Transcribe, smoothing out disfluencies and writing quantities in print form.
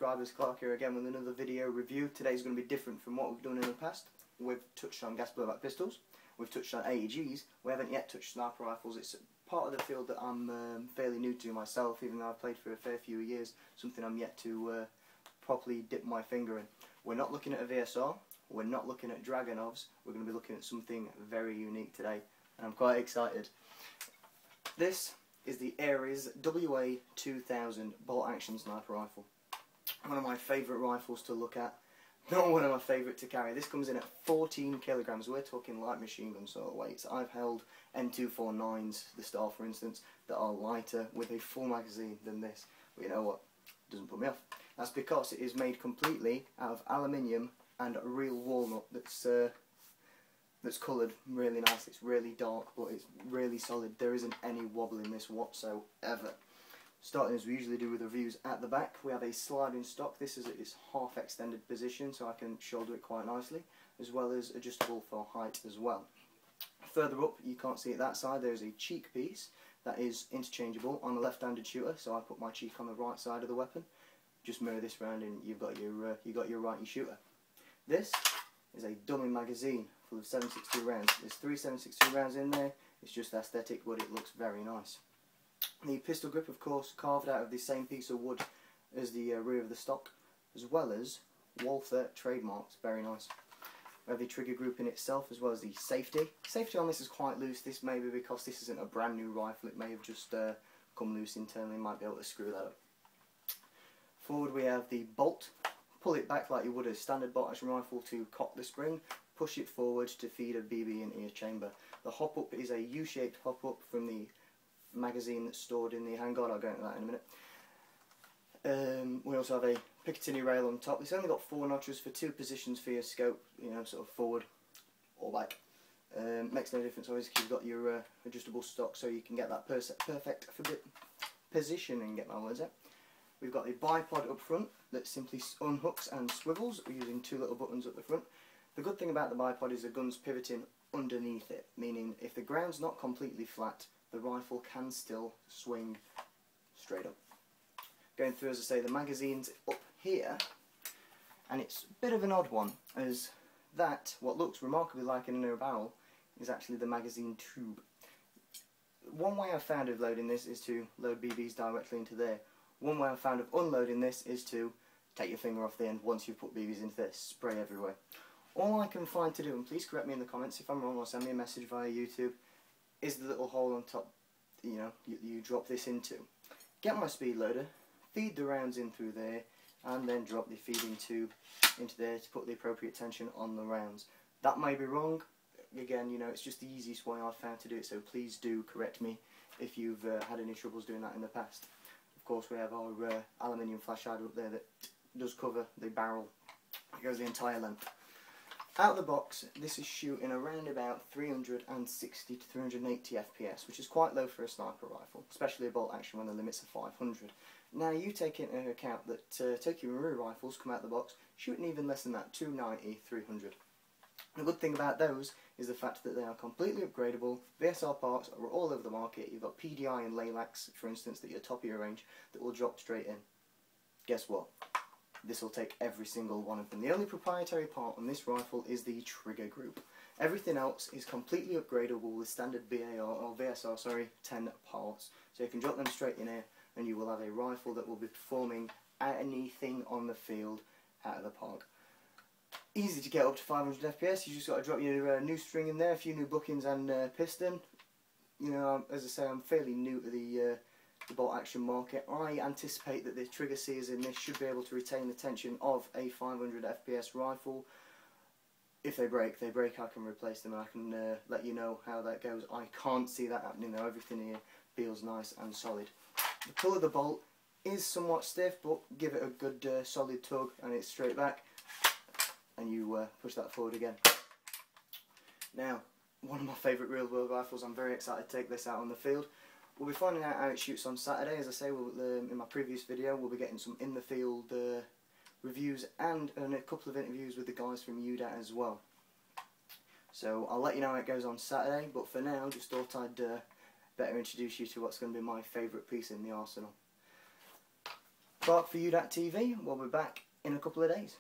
subscribers, Clark here again with another video review. Today's going to be different from what we've done in the past. We've touched on gas blowback pistols, we've touched on AEGs, we haven't yet touched sniper rifles. It's part of the field that I'm fairly new to myself, even though I've played for a fair few years, something I'm yet to properly dip my finger in. We're not looking at a VSR, we're not looking at Dragunovs, we're going to be looking at something very unique today, and I'm quite excited. This is the WA2000 bolt-action sniper rifle. One of my favourite rifles to look at, not one of my favourite to carry. This comes in at 14 kilograms. We're talking light machine gun sort of weights. I've held M249s, the Star for instance, that are lighter with a full magazine than this. But you know what? It doesn't put me off. That's because it is made completely out of aluminium and real walnut that's coloured really nice. It's really dark, but it's really solid. There isn't any wobble in this whatsoever. Starting as we usually do with reviews at the back, we have a sliding stock. This is at its half extended position, so I can shoulder it quite nicely, as well as adjustable for height as well. Further up, you can't see it that side, there's a cheek piece that is interchangeable. I'm a left-handed shooter, so I put my cheek on the right side of the weapon. Just mirror this round and you've got your righty shooter. This is a dummy magazine full of 7.62 rounds. There's 3 7.62 rounds in there. It's just aesthetic, but it looks very nice. The pistol grip, of course, carved out of the same piece of wood as the rear of the stock, as well as Walther trademarks. Very nice. We have the trigger group in itself, as well as the safety. Safety on this is quite loose. This may be because this isn't a brand new rifle. It may have just come loose internally. Might be able to screw that up. Forward we have the bolt. Pull it back like you would a standard bolt-action rifle to cock the spring. Push it forward to feed a BB in ear chamber. The hop-up is a U-shaped hop-up from the magazine that's stored in the handguard. I'll go into that in a minute. We also have a Picatinny rail on top. It's only got 4 notches for 2 positions for your scope, you know, sort of forward or back. Makes no difference, obviously, you've got your adjustable stock, so you can get that perfect positioning, get my words out. We've got a bipod up front that simply unhooks and swivels using 2 little buttons at the front. The good thing about the bipod is the gun's pivoting underneath it, meaning if the ground's not completely flat, the rifle can still swing straight up. Going through, as I say, the magazine's up here, and it's a bit of an odd one, as that, what looks remarkably like an inner barrel, is actually the magazine tube. One way I've found of loading this is to load BBs directly into there. One way I've found of unloading this is to take your finger off the end once you've put BBs into this, spray everywhere. All I can find to do, and please correct me in the comments if I'm wrong or send me a message via YouTube, is the little hole on top, you know, you drop this into. Get my speed loader, feed the rounds in through there, and then drop the feeding tube into there to put the appropriate tension on the rounds. That may be wrong. Again, you know, it's just the easiest way I've found to do it, so please do correct me if you've had any troubles doing that in the past. Of course, we have our aluminium flash hider up there that does cover the barrel. It goes the entire length. Out of the box, this is shooting around about 360 to 380 FPS, which is quite low for a sniper rifle, especially a bolt action when the limits are 500. Now, you take into account that Tokyo Marui rifles come out of the box shooting even less than that, 290, 300. The good thing about those is the fact that they are completely upgradable. VSR parts are all over the market. You've got PDI and Laylax, for instance, that are top of your range, that will drop straight in. Guess what? This will take every single one of them. The only proprietary part on this rifle is the trigger group. Everything else is completely upgradable with standard VSR 10 parts. So you can drop them straight in here and you will have a rifle that will be performing anything on the field out of the park. Easy to get up to 500 FPS. You just got to drop your new string in there, a few new bookings and piston. You know, as I say, I'm fairly new to the bolt action market. I anticipate that the trigger sears in this should be able to retain the tension of a 500 FPS rifle. If they break, I can replace them and I can let you know how that goes. I can't see that happening though. Everything here feels nice and solid. The pull of the bolt is somewhat stiff, but give it a good solid tug and it's straight back, and you push that forward again. Now, one of my favourite real world rifles. I'm very excited to take this out on the field. We'll be finding out how it shoots on Saturday. As I say, in my previous video, we'll be getting some in the field reviews and a couple of interviews with the guys from UDATTV as well. So I'll let you know how it goes on Saturday, but for now, just thought I'd better introduce you to what's going to be my favourite piece in the arsenal. Clark for UDATTV. We'll be back in a couple of days.